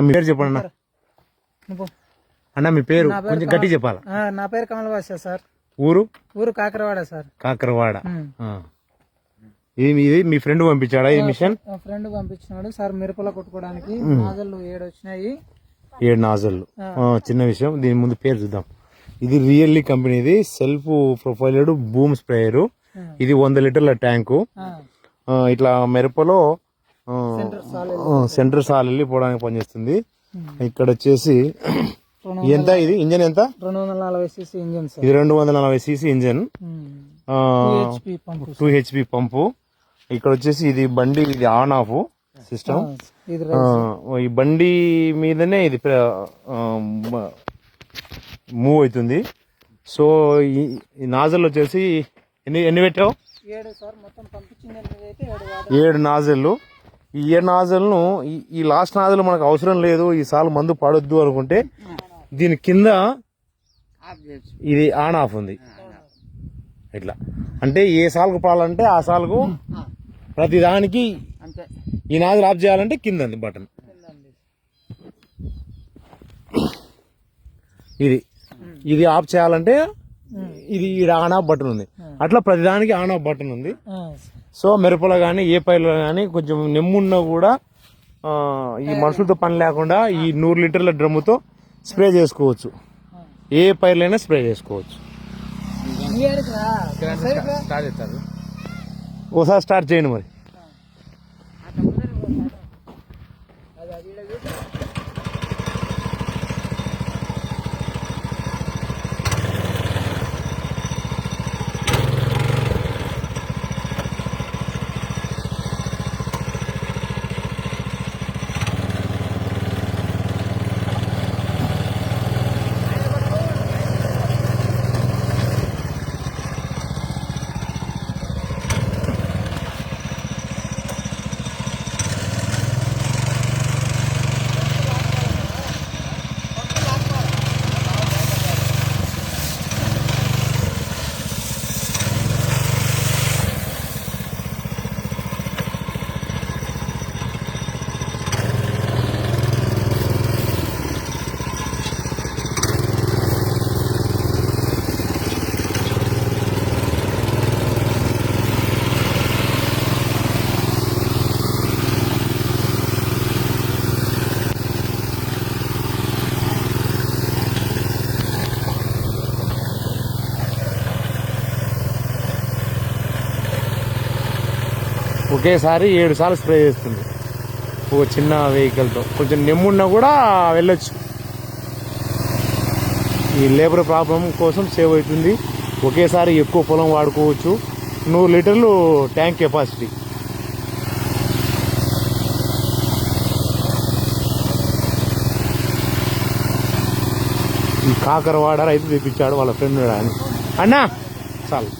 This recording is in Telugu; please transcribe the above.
మీ పేరు చెప్పండి అన్న. అన్న మీ పేరు కొంచెం గట్టి చెప్పాలి. నా పేరు కమల్ బాషా సార్. ఊరు కాకరవాడ సార్. కాకరవాడ. ఇది మీ ఫ్రెండ్ పంపించాడా ఈ మిషన్? Friend పంపించినాడు sir. మిరపలో కొట్టుకోవడానికి నాజల్లు 7 వచ్చినాయి. 7 నాజల్లు. చిన్న విషయం, దీని ముందు పేరు చూద్దాం. ఇది రియల్లీ కంపెనీది సెల్ఫ్ ప్రొఫైల్డ్ బూమ్ స్ప్రేయర్. ఇది 100 లీటర్ల ట్యాంకు. ఇట్లా మిరపలో సెంటర్ సాల్ వెళ్ళిపోవడానికి పనిచేస్తుంది. ఇక్కడ వచ్చేసి ఎంత, ఇది ఇంజన్ ఎంత? 240 cc ఇంజన్. ఇది 240 cc ఇంజన్, 2 HP పంపు. ఇక్కడ వచ్చేసి ఇది బండి, ఇది ఆన్ ఆఫ్ సిస్టమ్. ఈ బండి మీదనే ఇది మూవ్ అవుతుంది. సో ఈ నాజల్ వచ్చేసి ఎన్ని పెట్టావు? 7 నాజల్లు. ఈ 7 నాజల్ను, ఈ లాస్ట్ నాజల్ మనకు అవసరం లేదు, ఈ సాల్ మందు పడొద్దు అనుకుంటే దీని కింద ఇది ఆన్ ఆఫ్ ఉంది. ఇట్లా అంటే ఏ సాల్కు పాలంటే ఆ సాల్కు ప్రతి దానికి ఈ నాజల్ ఆఫ్ చేయాలంటే కింద ఉంది బటన్. ఇది ఆఫ్ చేయాలంటే ఇది ఆన్ ఆఫ్ బటన్ ఉంది. అట్లా ప్రతిదానికి ఆన్ ఆఫ్ బటన్ ఉంది. సో మిరపలో కానీ ఏ పైర్లో కానీ కొంచెం నెమ్మున్నా కూడా ఈ మనుషులతో పని లేకుండా ఈ 100 లీటర్ల డ్రమ్ముతో స్ప్రే చేసుకోవచ్చు. ఏ పైర్లైనా స్ప్రే చేసుకోవచ్చు. ఒకసారి స్టార్ట్ చేయండి మరి. ఒకేసారి 7 సార్లు స్ప్రే చేస్తుంది ఒక చిన్న వెహికల్తో. కొంచెం నెమ్మున్నా కూడా వెళ్ళొచ్చు. ఈ లేబర్ ప్రాబ్లం కోసం సేవ్ అవుతుంది. ఒకేసారి ఎక్కువ పొలం వాడుకోవచ్చు. 100 లీటర్లు ట్యాంక్ కెపాసిటీ. ఈ కాకరవాడ రైతు తెప్పించాడు వాళ్ళ ఫ్రెండ్ అని. అన్నా చాలు.